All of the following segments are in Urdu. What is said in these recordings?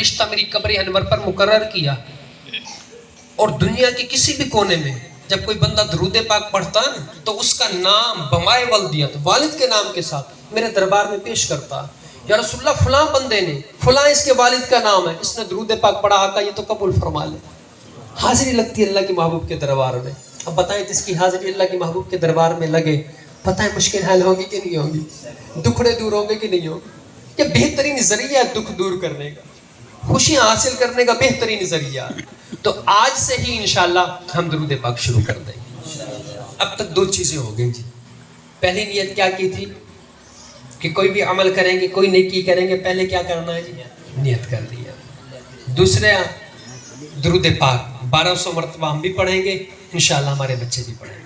فرشتہ میری قبر انور پر مقرر کیا، اور دنیا کے کسی بھی کونے میں جب کوئی بندہ درود پاک پڑھتا تو اس کا نام بمائے والدیت، والد کے نام کے ساتھ میرے دربار میں پیش کرتا، یا رسول اللہ فلاں بندے نے فلاں اس کے والد کا نام ہے، اس نے درود پاک پڑھا، آقا یہ تو قبول فرما لے۔ حاضری لگتی ہے اللہ کے محبوب کے دربار میں۔ اب بتائیں جس کی حاضری اللہ کے محبوب کے دربار میں لگے، بتائیں مشکل حل ہوگی کہ نہیں ہوگی، دکھڑے دور ہوں گے کہ نہیں ہوگے؟ یہ بہترین ذریعہ ہے دکھ دور کرنے کا، خوشیاں حاصل کرنے کا بہترین ذریعہ۔ تو آج سے ہی انشاءاللہ ہم درود پاک شروع کر دیں گے۔ اب تک 2 چیزیں ہو گئی جی۔ پہلی نیت کیا کی تھی کہ کوئی بھی عمل کریں گے، کوئی نیکی کریں گے، پہلے کیا کرنا ہے جی؟ نیت کر لیا۔ دوسرا درود پاک 1200 مرتبہ ہم بھی پڑھیں گے، انشاءاللہ ہمارے بچے بھی پڑھیں گے۔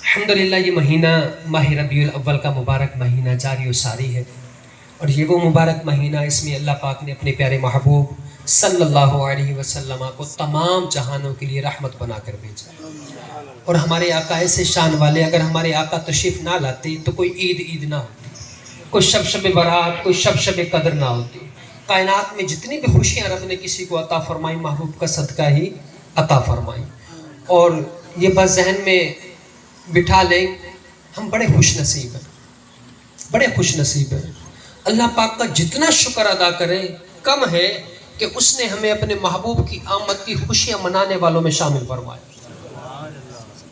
الحمدللہ یہ مہینہ ماہ ربیع الاول کا مبارک مہینہ جاری و ساری ہے، اور یہ وہ مبارک مہینہ اس میں اللہ پاک نے اپنے پیارے محبوب صلی اللہ علیہ وسلم کو تمام جہانوں کے لیے رحمت بنا کر بھیجا۔ اور ہمارے آقا ایسے شان والے، اگر ہمارے آقا تشریف نہ لاتے تو کوئی عید نہ ہوتی، کوئی شب برات، کوئی شب قدر نہ ہوتی۔ کائنات میں جتنی بھی خوشیاں رب نے کسی کو عطا فرمائی، محبوب کا صدقہ ہی عطا فرمائی۔ اور یہ بس ذہن میں بٹھا لیں، ہم بڑے خوش نصیب ہیں، بڑے خوش نصیب ہیں۔ اللہ پاک کا جتنا شکر ادا کریں کم ہے کہ اس نے ہمیں اپنے محبوب کی آمد کی خوشیاں منانے والوں میں شامل فرمایا۔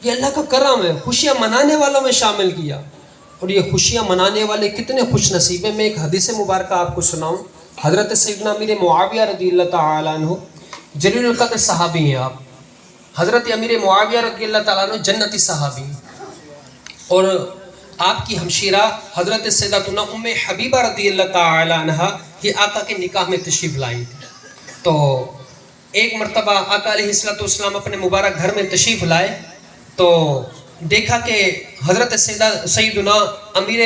یہ اللہ کا کرم ہے، خوشیاں منانے والوں میں شامل کیا۔ اور یہ خوشیاں منانے والے کتنے خوش نصیب ہیں۔ میں ایک حدیث مبارکہ آپ کو سناؤں۔ حضرت سیدنا امیر معاویہ رضی اللہ تعالیٰ عنہ جلیل القدر صحابی ہیں آپ۔ حضرت امیر معاویہ رضی اللہ تعالیٰ عنہ جنتی صحابی ہیں، اور آپ کی ہمشیرہ حضرت سیدتنا ام حبیبہ رضی اللہ تعالیٰ عنہ یہ آقا کے نکاح میں تشریف لائی تھی۔ تو ایک مرتبہ آقا علیہ السلام اپنے مبارک گھر میں تشریف لائے تو دیکھا کہ حضرت سیدنا امیر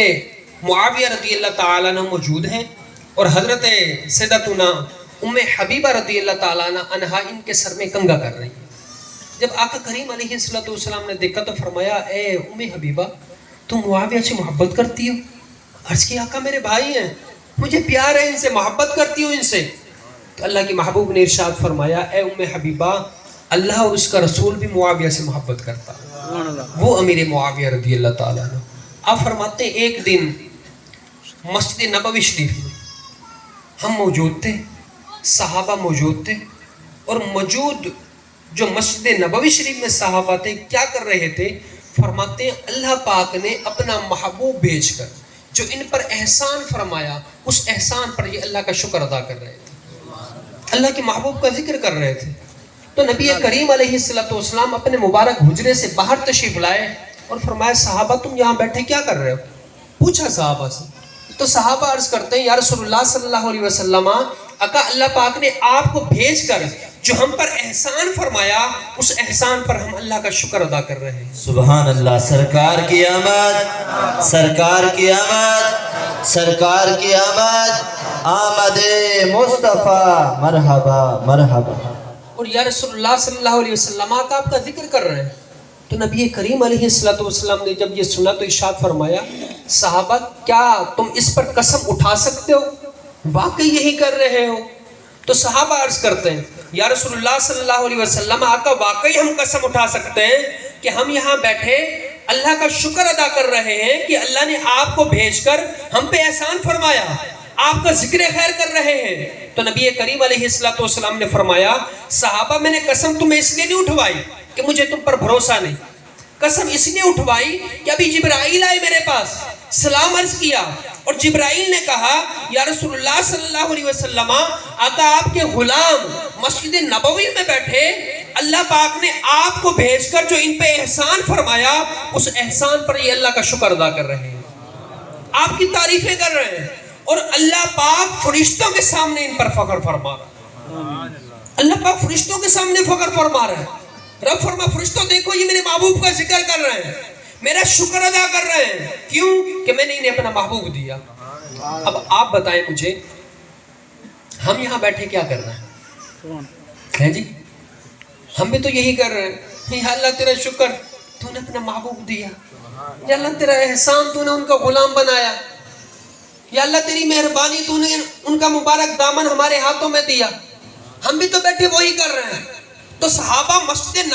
معاویہ رضی اللہ تعالیٰ عنہ موجود ہیں، اور حضرت سیدتنا ام حبیبہ رضی اللہ تعالیٰ عنہ ان کے سر میں کنگھا کر رہی ہیں۔ جب آقا کریم علیہ السلام نے دیکھا تو فرمایا، اے ام حبیبہ تم معاویہ سے محبت کرتی ہو؟ عرض کی آقا میرے بھائی ہیں، مجھے پیار ہے ان سے، محبت کرتی ہوں ان سے۔ تو اللہ کی محبوب نے ارشاد فرمایا، اے ام حبیبہ اللہ اور اس کا رسول بھی معاویہ سے محبت کرتا ہے، وہ امیر معاویہ رضی اللہ تعالیٰ عنہ۔ آپ فرماتے ہیں ایک دن مسجد نبوی شریف میں ہم موجود تھے، صحابہ موجود تھے، اور موجود جو مسجد نبوی شریف میں صحابہ تھے کیا کر رہے تھے؟ فرماتے ہیں اللہ پاک نے اپنا محبوب بھیج کر جو ان پر احسان فرمایا، اس احسان پر یہ اللہ کا شکر ادا کر رہے تھے، اللہ کے محبوب کا ذکر کر رہے تھے۔ تو نبی کریم علیہ السلام اپنے مبارک حجرے سے باہر تشریف لائے اور فرمایا، صحابہ تم یہاں بیٹھے کیا کر رہے ہو؟ پوچھا صحابہ سے، تو صحابہ عرض کرتے ہیں، یا رسول اللہ صلی اللہ علیہ وسلم آقا اللہ پاک نے آپ کو بھیج کر جو ہم پر احسان فرمایا، اس احسان پر ہم اللہ کا شکر ادا کر رہے ہیں۔ سبحان اللہ۔ سرکار کی آمد، سرکار کی آمد، سرکار کی آمد، آمد مصطفیٰ مرحبا مرحبا۔ اور یا رسول اللہ صلی اللہ علیہ وسلم آقا آپ کا ذکر کر رہے ہیں۔ تو نبی کریم علیہ السلام نے جب یہ سنا تو ارشاد فرمایا، صحابہ کیا تم اس پر قسم اٹھا سکتے ہو؟ واقعی یہی کر رہے ہو؟ تو صحابہ عرض کرتے ہیں، یا رسول اللہ صلی اللہ علیہ وسلم آقا واقعی ہم قسم اٹھا سکتے ہیں کہ ہم یہاں بیٹھے اللہ کا شکر ادا کر رہے ہیں کہ اللہ نے آپ کو بھیج کر ہم پہ احسان فرمایا، آپ کا ذکر خیر کر رہے ہیں۔ تو نبی کریم علیہ السلام نے فرمایا، صحابہ میں نے قسم تمہیں اس لیے نہیں اٹھوائی کہ مجھے تم پر بھروسہ نہیں، قسم اس لیے اٹھوائی کہ ابھی جبرائیل آئے میرے پاس، سلام عرض کیا، اور جبرائیل نے کہا، یا رسول اللہ صلی اللہ علیہ وسلم آقا آپ کے غلام مسجد نبوی میں بیٹھے اللہ پاک نے آپ کو بھیج کر جو ان پہ احسان فرمایا، اس احسان پر یہ اللہ کا شکر ادا کر رہے ہیں، آپ کی تعریفیں کر رہے ہیں، اور اللہ پاک فرشتوں کے سامنے ان پر فخر فرما رہا ہے۔ اللہ پاک فرشتوں کے سامنے فخر فرما رہا ہے۔ رب فرما فرشتوں دیکھو یہ میرے محبوب کا ذکر کر رہے ہیں، میرا شکر ادا کر رہے ہیں، کیوں کہ میں نے انہیں اپنا محبوب دیا۔ اب آپ بتائیں مجھے، ہم یہاں بیٹھے کیا کر رہے ہیں جی؟ ہم بھی تو یہی کر رہے ہیں، یا اللہ تیرا شکر تو نے اپنا محبوب دیا، یا اللہ تیرا احسان تو نے ان کا غلام بنایا۔ یا اللہ تیری مہربانی تو نے ان کا مبارک دامن ہمارے ہاتھوں میں دیا، ہم بھی تو بیٹھے وہی کر رہے ہیں. تو صحابہ مسجد